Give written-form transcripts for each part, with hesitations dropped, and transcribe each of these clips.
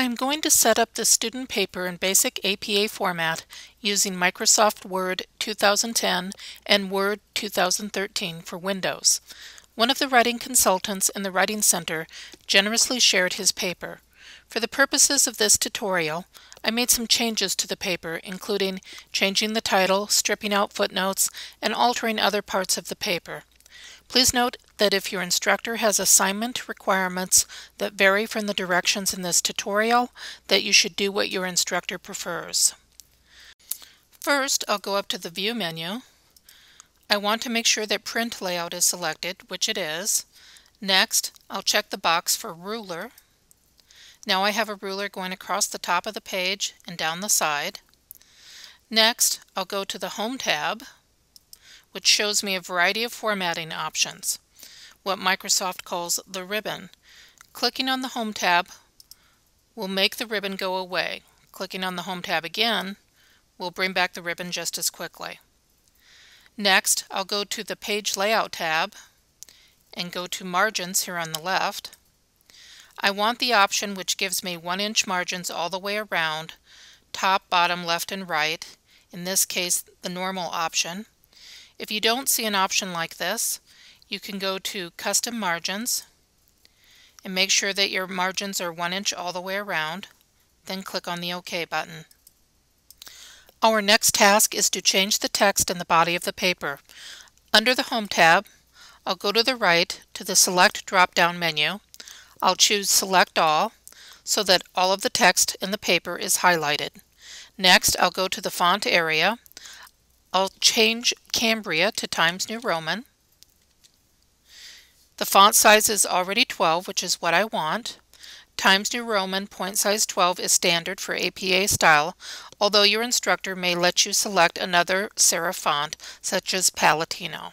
I'm going to set up the student paper in basic APA format using Microsoft Word 2010 and Word 2013 for Windows. One of the writing consultants in the Writing Center generously shared his paper. For the purposes of this tutorial, I made some changes to the paper, including changing the title, stripping out footnotes, and altering other parts of the paper. Please note that if your instructor has assignment requirements that vary from the directions in this tutorial, that you should do what your instructor prefers. First, I'll go up to the View menu. I want to make sure that Print Layout is selected, which it is. Next, I'll check the box for Ruler. Now I have a ruler going across the top of the page and down the side. Next, I'll go to the Home tab, which shows me a variety of formatting options, what Microsoft calls the ribbon. Clicking on the Home tab will make the ribbon go away. Clicking on the Home tab again will bring back the ribbon just as quickly. Next, I'll go to the Page Layout tab and go to Margins here on the left. I want the option which gives me 1-inch margins all the way around, top, bottom, left, and right. In this case, the normal option. If you don't see an option like this, you can go to Custom Margins and make sure that your margins are 1 inch all the way around, then click on the OK button. Our next task is to change the text in the body of the paper. Under the Home tab, I'll go to the right to the Select drop-down menu. I'll choose Select All so that all of the text in the paper is highlighted. Next, I'll go to the font area. I'll change Cambria to Times New Roman. The font size is already 12, which is what I want. Times New Roman point size 12 is standard for APA style, although your instructor may let you select another serif font, such as Palatino.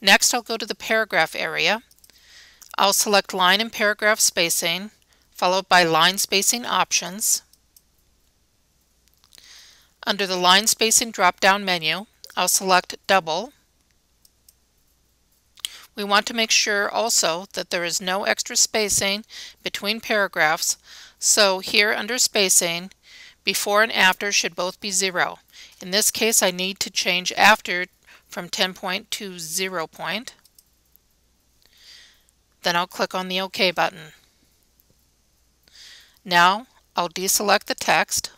Next, I'll go to the paragraph area. I'll select line and paragraph spacing, followed by line spacing options. Under the line spacing drop-down menu, I'll select double. We want to make sure also that there is no extra spacing between paragraphs, so here under spacing, before and after should both be 0. In this case, I need to change after from 10 point to 0 point. Then I'll click on the OK button. Now I'll deselect the text.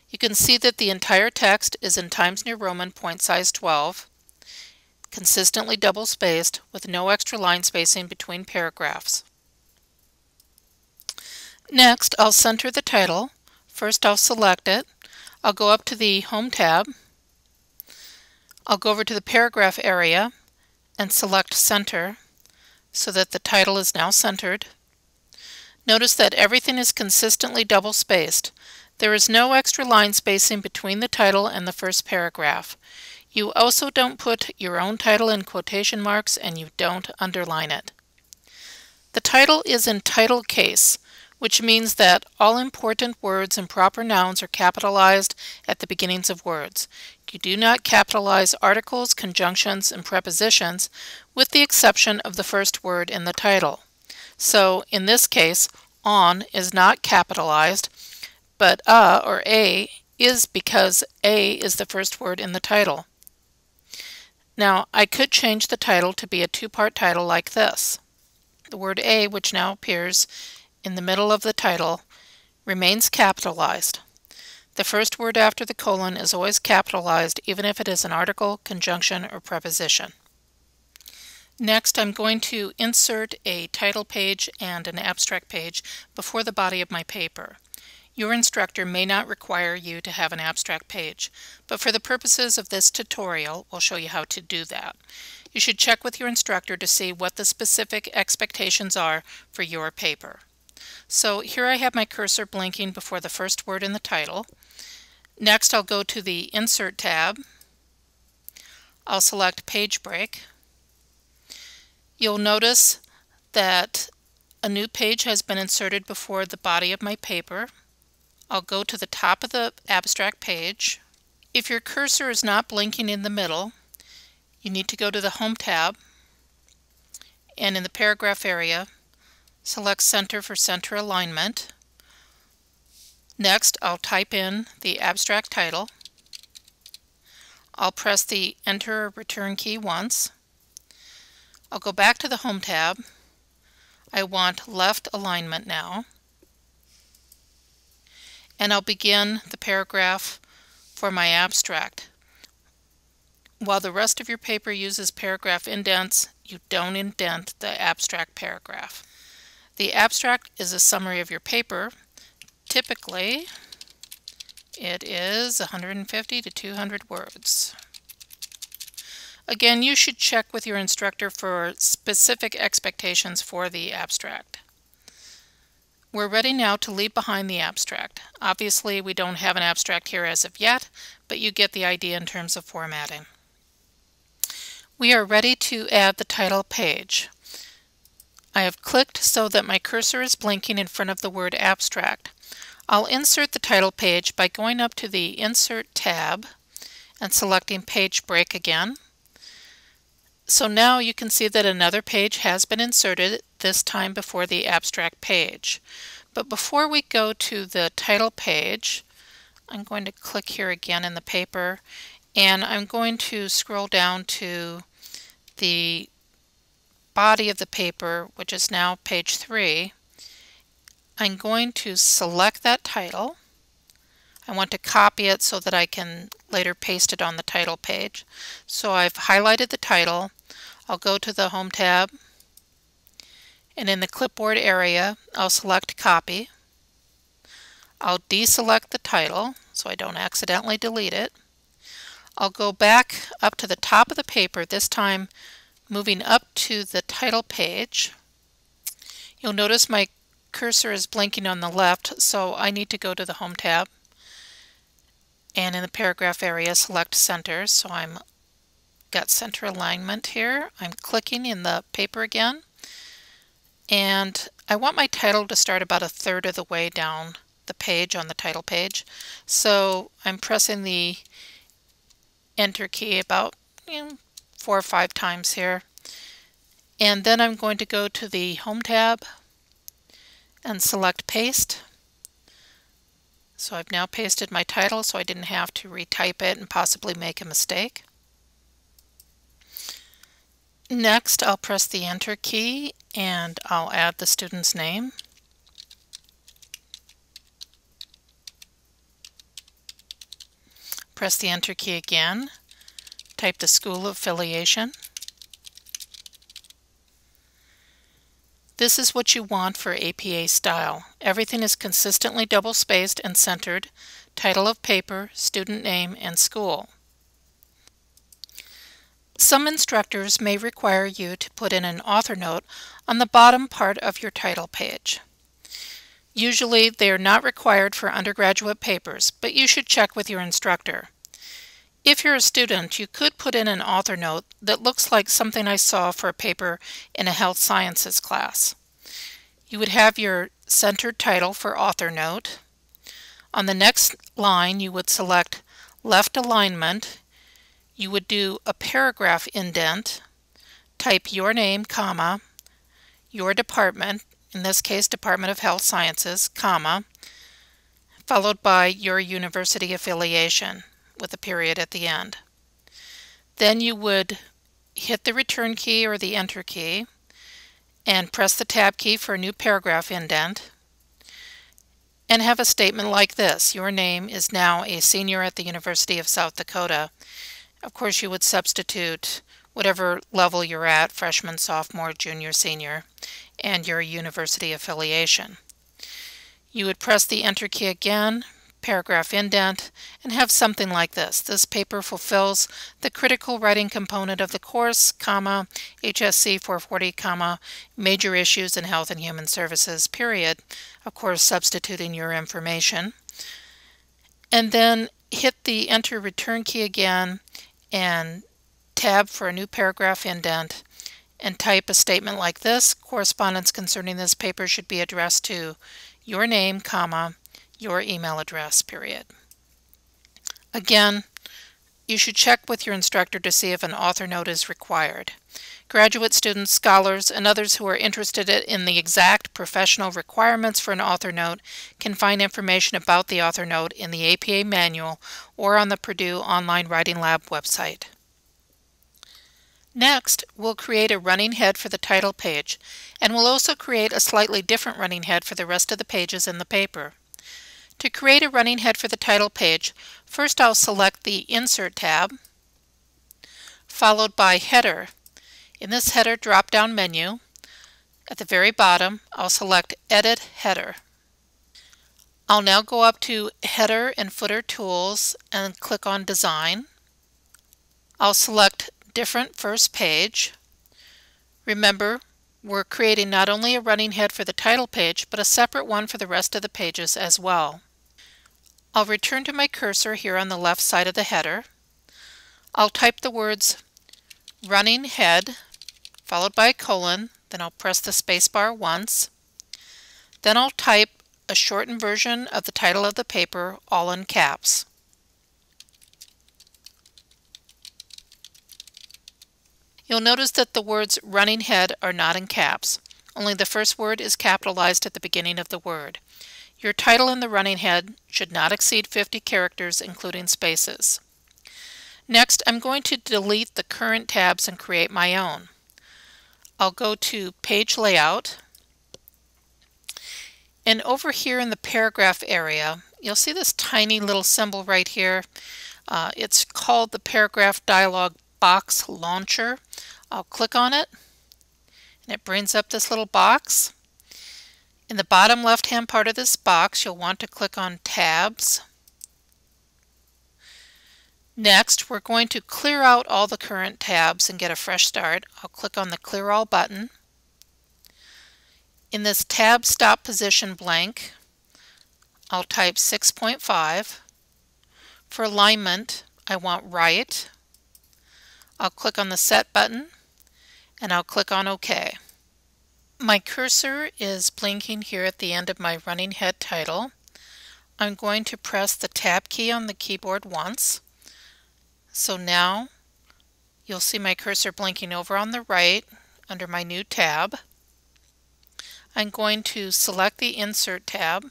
You can see that the entire text is in Times New Roman point size 12, consistently double-spaced with no extra line spacing between paragraphs. Next, I'll center the title. First, I'll select it. I'll go up to the Home tab. I'll go over to the paragraph area and select Center so that the title is now centered. Notice that everything is consistently double-spaced. There is no extra line spacing between the title and the first paragraph. You also don't put your own title in quotation marks and you don't underline it. The title is in title case, which means that all important words and proper nouns are capitalized at the beginnings of words. You do not capitalize articles, conjunctions, and prepositions, with the exception of the first word in the title. So, in this case, on is not capitalized, but or a is because a is the first word in the title. Now, I could change the title to be a two-part title like this. The word a, which now appears in the middle of the title, remains capitalized. The first word after the colon is always capitalized, even if it is an article, conjunction, or preposition. Next, I'm going to insert a title page and an abstract page before the body of my paper. Your instructor may not require you to have an abstract page, but for the purposes of this tutorial, we'll show you how to do that. You should check with your instructor to see what the specific expectations are for your paper. So here I have my cursor blinking before the first word in the title. Next, I'll go to the Insert tab. I'll select Page Break. You'll notice that a new page has been inserted before the body of my paper. I'll go to the top of the abstract page. If your cursor is not blinking in the middle, you need to go to the Home tab and in the paragraph area, select Center for center alignment. Next, I'll type in the abstract title. I'll press the Enter or Return key once. I'll go back to the Home tab. I want left alignment now. And I'll begin the paragraph for my abstract. While the rest of your paper uses paragraph indents, you don't indent the abstract paragraph. The abstract is a summary of your paper. Typically, it is 150 to 200 words. Again, you should check with your instructor for specific expectations for the abstract. We're ready now to leave behind the abstract. Obviously, we don't have an abstract here as of yet, but you get the idea in terms of formatting. We are ready to add the title page. I have clicked so that my cursor is blinking in front of the word abstract. I'll insert the title page by going up to the Insert tab and selecting Page Break again. So now you can see that another page has been inserted, this time before the abstract page. But before we go to the title page, I'm going to click here again in the paper, and I'm going to scroll down to the body of the paper, which is now page 3. I'm going to select that title. I want to copy it so that I can later paste it on the title page. So I've highlighted the title. I'll go to the Home tab, and in the clipboard area I'll select Copy. I'll deselect the title so I don't accidentally delete it. I'll go back up to the top of the paper, this time moving up to the title page. You'll notice my cursor is blinking on the left, so I need to go to the Home tab, and in the paragraph area select Center. So I'm got center alignment here. I'm clicking in the paper again, and I want my title to start about 1/3 of the way down the page on the title page. So I'm pressing the Enter key about 4 or 5 times here, and then I'm going to go to the Home tab and select Paste. So I've now pasted my title so I didn't have to retype it and possibly make a mistake. Next, I'll press the Enter key and I'll add the student's name. Press the Enter key again. Type the school affiliation. This is what you want for APA style. Everything is consistently double-spaced and centered. Title of paper, student name, and school. Some instructors may require you to put in an author note on the bottom part of your title page. Usually they are not required for undergraduate papers, but you should check with your instructor. If you're a student, you could put in an author note that looks like something I saw for a paper in a health sciences class. You would have your centered title for author note. On the next line, you would select left alignment. You would do a paragraph indent, type your name, comma, your department, in this case Department of Health Sciences, comma, followed by your university affiliation with a period at the end. Then you would hit the Return key or the Enter key and press the Tab key for a new paragraph indent and have a statement like this: your name is now a senior at the University of South Dakota. Of course, you would substitute whatever level you're at, freshman, sophomore, junior, senior, and your university affiliation. You would press the Enter key again, paragraph indent, and have something like this: this paper fulfills the critical writing component of the course, comma, HSC 440, comma, major issues in health and human services, period. Of course, substituting your information. And then hit the Enter Return key again and tab for a new paragraph indent and type a statement like this: correspondence concerning this paper should be addressed to your name, comma, your email address, period. Again, you should check with your instructor to see if an author note is required. Graduate students, scholars, and others who are interested in the exact professional requirements for an author note can find information about the author note in the APA manual or on the Purdue Online Writing Lab website. Next, we'll create a running head for the title page, and we'll also create a slightly different running head for the rest of the pages in the paper. To create a running head for the title page, first I'll select the Insert tab, followed by Header. In this Header drop-down menu, at the very bottom, I'll select Edit Header. I'll now go up to Header and Footer Tools and click on Design. I'll select Different First Page. Remember, we're creating not only a running head for the title page, but a separate one for the rest of the pages as well. I'll return to my cursor here on the left side of the header. I'll type the words Running Head, followed by a colon, then I'll press the spacebar once. Then I'll type a shortened version of the title of the paper, all in caps. You'll notice that the words Running Head are not in caps. Only the first word is capitalized at the beginning of the word. Your title in the running head should not exceed 50 characters, including spaces. Next, I'm going to delete the current tabs and create my own. I'll go to Page Layout, and over here in the paragraph area, you'll see this tiny little symbol right here. It's called the Paragraph Dialog Box Launcher. I'll click on it, and it brings up this little box. In the bottom left-hand part of this box, you'll want to click on Tabs. Next, we're going to clear out all the current tabs and get a fresh start. I'll click on the Clear All button. In this Tab Stop Position blank, I'll type 6.5. For alignment, I want right. I'll click on the Set button, and I'll click on OK. My cursor is blinking here at the end of my running head title. I'm going to press the Tab key on the keyboard once. So now you'll see my cursor blinking over on the right under my new tab. I'm going to select the Insert tab.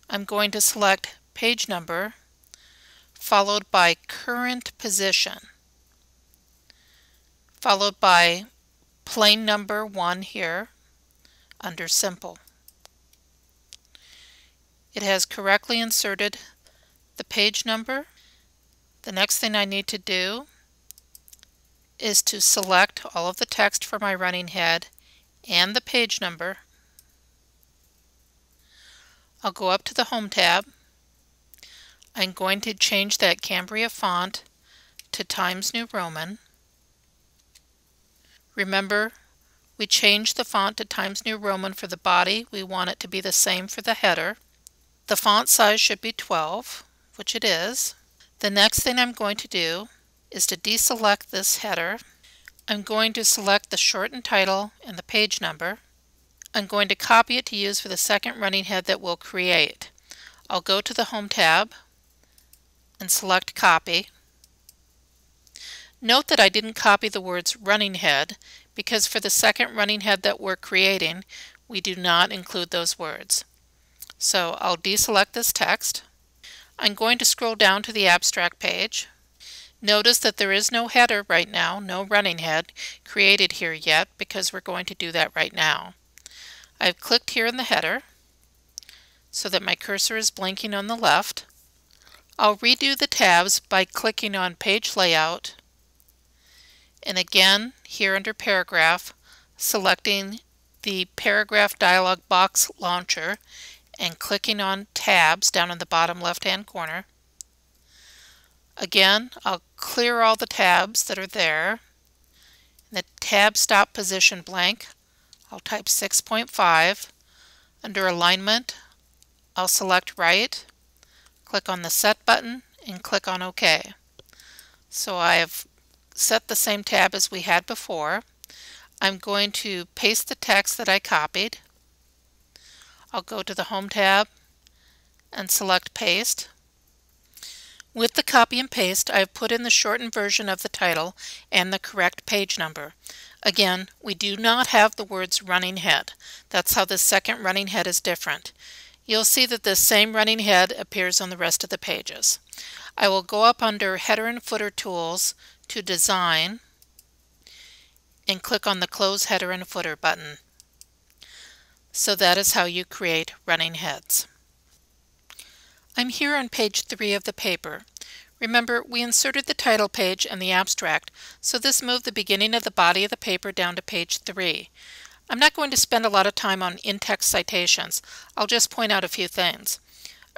I'm going to select Page Number, followed by Current Position, followed by plain number 1 here under Simple. It has correctly inserted the page number. The next thing I need to do is to select all of the text for my running head and the page number. I'll go up to the Home tab. I'm going to change that Cambria font to Times New Roman. Remember, we changed the font to Times New Roman for the body. We want it to be the same for the header. The font size should be 12, which it is. The next thing I'm going to do is to deselect this header. I'm going to select the shortened title and the page number. I'm going to copy it to use for the second running head that we'll create. I'll go to the Home tab and select Copy. Note that I didn't copy the words running head because for the second running head that we're creating, we do not include those words. So I'll deselect this text. I'm going to scroll down to the abstract page. Notice that there is no header right now, no running head created here yet because we're going to do that right now. I've clicked here in the header so that my cursor is blinking on the left. I'll redo the tabs by clicking on Page Layout, and again here under Paragraph, selecting the Paragraph Dialog Box Launcher and clicking on Tabs down in the bottom left-hand corner. Again, I'll clear all the tabs that are there. In the Tab Stop Position blank, I'll type 6.5. Under Alignment, I'll select Right, click on the Set button, and click on OK. So I have set the same tab as we had before. I'm going to paste the text that I copied. I'll go to the Home tab and select Paste. With the copy and paste, I have put in the shortened version of the title and the correct page number. Again, we do not have the words running head. That's how the second running head is different. You'll see that this same running head appears on the rest of the pages. I will go up under Header and Footer Tools to Design and click on the Close Header and Footer button. So that is how you create running heads. I'm here on page 3 of the paper. Remember, we inserted the title page and the abstract, so this moved the beginning of the body of the paper down to page 3. I'm not going to spend a lot of time on in-text citations. I'll just point out a few things.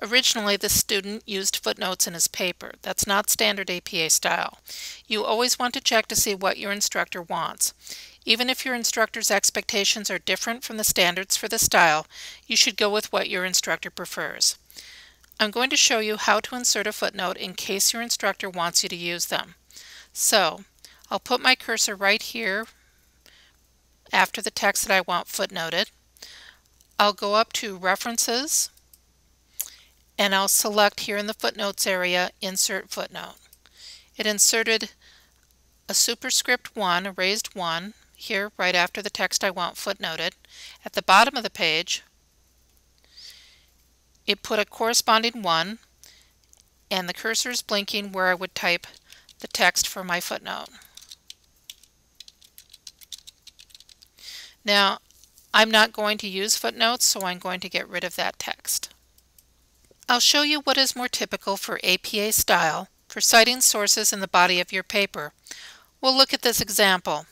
Originally, the student used footnotes in his paper. That's not standard APA style. You always want to check to see what your instructor wants. Even if your instructor's expectations are different from the standards for the style, you should go with what your instructor prefers. I'm going to show you how to insert a footnote in case your instructor wants you to use them. So, I'll put my cursor right here after the text that I want footnoted. I'll go up to References, and I'll select here in the Footnotes area, Insert Footnote. It inserted a superscript 1, a raised 1, here right after the text I want footnoted. At the bottom of the page, it put a corresponding 1, and the cursor is blinking where I would type the text for my footnote. Now, I'm not going to use footnotes, so I'm going to get rid of that text. I'll show you what is more typical for APA style for citing sources in the body of your paper. We'll look at this example.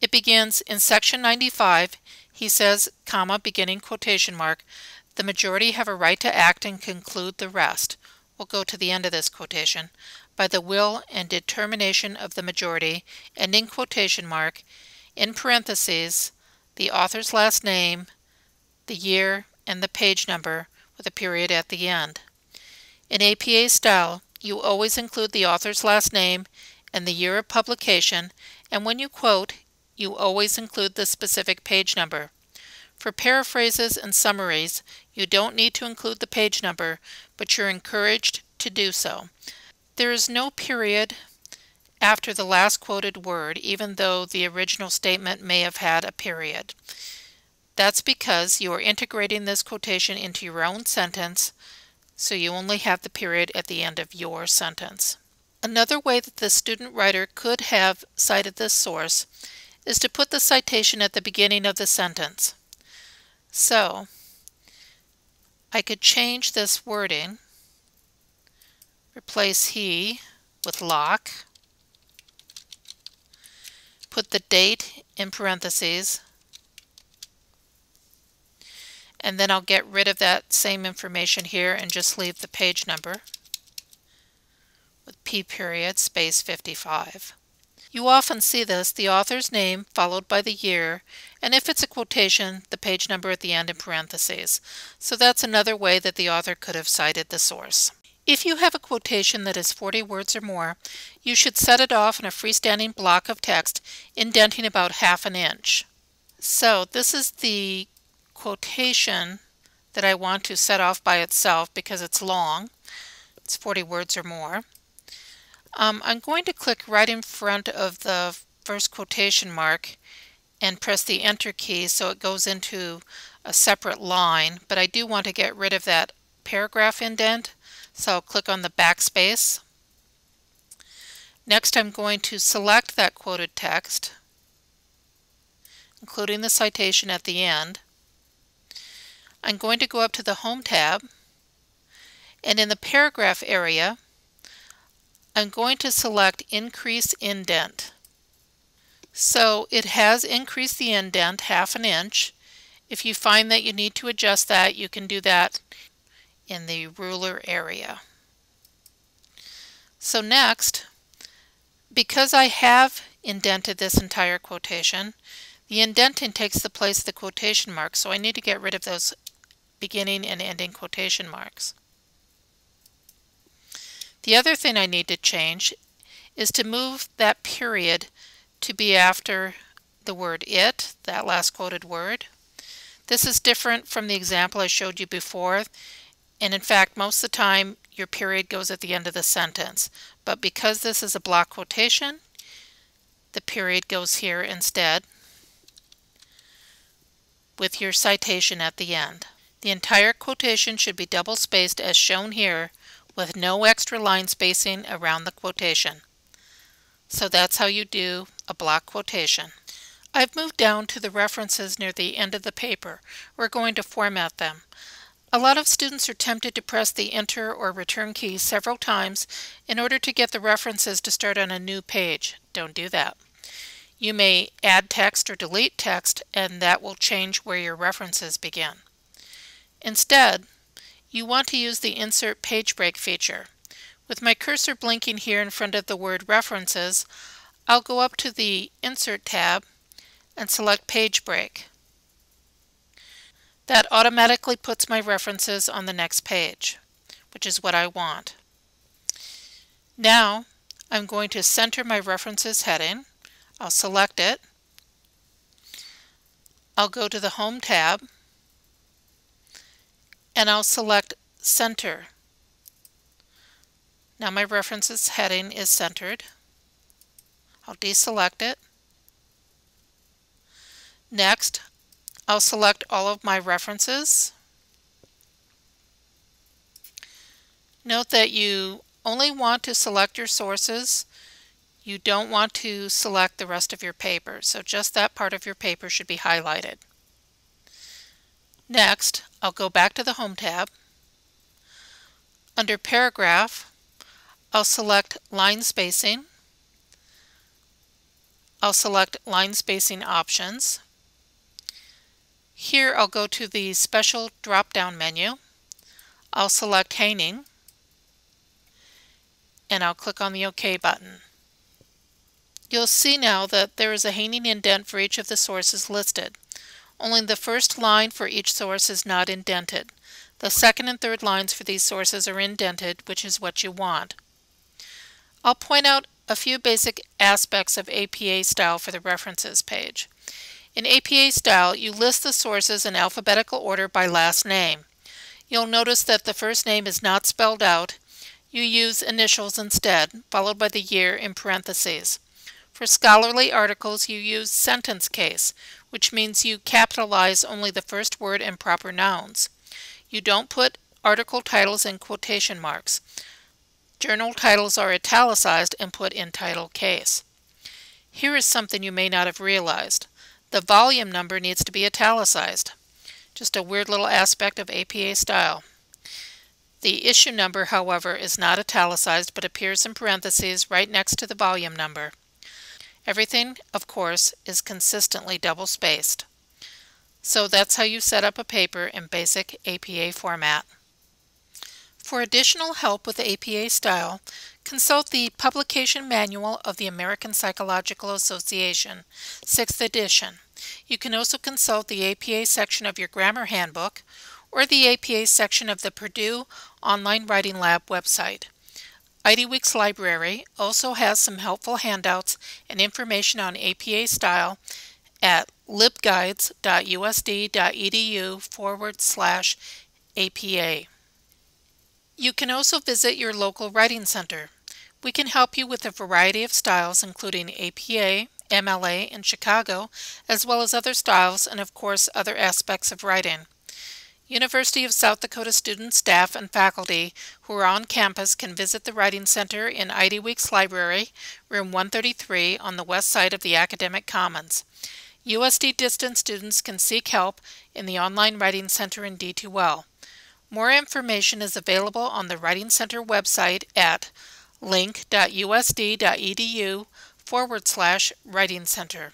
It begins in section 95. He says, comma, beginning quotation mark, the majority have a right to act and conclude the rest. We'll go to the end of this quotation. By the will and determination of the majority, ending quotation mark, in parentheses, the author's last name, the year, and the page number with a period at the end. In APA style, you always include the author's last name and the year of publication, and when you quote, you always include the specific page number. For paraphrases and summaries, you don't need to include the page number, but you're encouraged to do so. There is no period after the last quoted word, even though the original statement may have had a period. That's because you are integrating this quotation into your own sentence, so you only have the period at the end of your sentence. Another way that the student writer could have cited this source is to put the citation at the beginning of the sentence. So, I could change this wording, replace he with Locke, put the date in parentheses, and then I'll get rid of that same information here and just leave the page number with P period space 55. You often see this, the author's name followed by the year, and if it's a quotation, the page number at the end in parentheses. So that's another way that the author could have cited the source. If you have a quotation that is 40 words or more, you should set it off in a freestanding block of text, indenting about 1/2 inch. So this is the quotation that I want to set off by itself because it's long. It's 40 words or more. I'm going to click right in front of the first quotation mark and press the Enter key so it goes into a separate line, but I do want to get rid of that paragraph indent, so I'll click on the backspace. Next, I'm going to select that quoted text, including the citation at the end. I'm going to go up to the Home tab, and in the paragraph area, I'm going to select Increase Indent. So it has increased the indent 1/2 inch. If you find that you need to adjust that, you can do that in the ruler area. So next, because I have indented this entire quotation, the indenting takes the place of the quotation marks, so I need to get rid of those beginning and ending quotation marks. The other thing I need to change is to move that period to be after the word it, that last quoted word. This is different from the example I showed you before. And in fact, most of the time your period goes at the end of the sentence. But because this is a block quotation, the period goes here instead with your citation at the end. The entire quotation should be double spaced as shown here with no extra line spacing around the quotation. So that's how you do a block quotation. I've moved down to the references near the end of the paper. We're going to format them. A lot of students are tempted to press the Enter or Return key several times in order to get the references to start on a new page. Don't do that. You may add text or delete text, and that will change where your references begin. Instead, you want to use the Insert Page Break feature. With my cursor blinking here in front of the word References, I'll go up to the Insert tab and select Page Break. That automatically puts my references on the next page, which is what I want. Now, I'm going to center my References heading. I'll select it. I'll go to the Home tab and I'll select Center. Now my References heading is centered. I'll deselect it. Next, I'll select all of my references. Note that you only want to select your sources. You don't want to select the rest of your paper, so just that part of your paper should be highlighted. Next, I'll go back to the Home tab. Under Paragraph, I'll select Line Spacing. I'll select Line Spacing Options. Here I'll go to the Special drop-down menu. I'll select Hanging, and I'll click on the OK button. You'll see now that there is a hanging indent for each of the sources listed. Only the first line for each source is not indented. The second and third lines for these sources are indented, which is what you want. I'll point out a few basic aspects of APA style for the References page. In APA style, you list the sources in alphabetical order by last name. You'll notice that the first name is not spelled out. You use initials instead, followed by the year in parentheses. For scholarly articles, you use sentence case, which means you capitalize only the first word and proper nouns. You don't put article titles in quotation marks. Journal titles are italicized and put in title case. Here is something you may not have realized. The volume number needs to be italicized. Just a weird little aspect of APA style. The issue number, however, is not italicized but appears in parentheses right next to the volume number. Everything, of course, is consistently double-spaced. So that's how you set up a paper in basic APA format. For additional help with APA style, consult the Publication Manual of the American Psychological Association, 6th edition. You can also consult the APA section of your Grammar Handbook or the APA section of the Purdue Online Writing Lab website. IDWeek's library also has some helpful handouts and information on APA style at libguides.usd.edu/APA. You can also visit your local writing center. We can help you with a variety of styles including APA, MLA in Chicago, as well as other styles and of course other aspects of writing. University of South Dakota students, staff, and faculty who are on campus can visit the Writing Center in IDWeek's library, room 133 on the west side of the Academic Commons. USD distance students can seek help in the Online Writing Center in D2L. More information is available on the Writing Center website at link.usd.edu/Writing Center.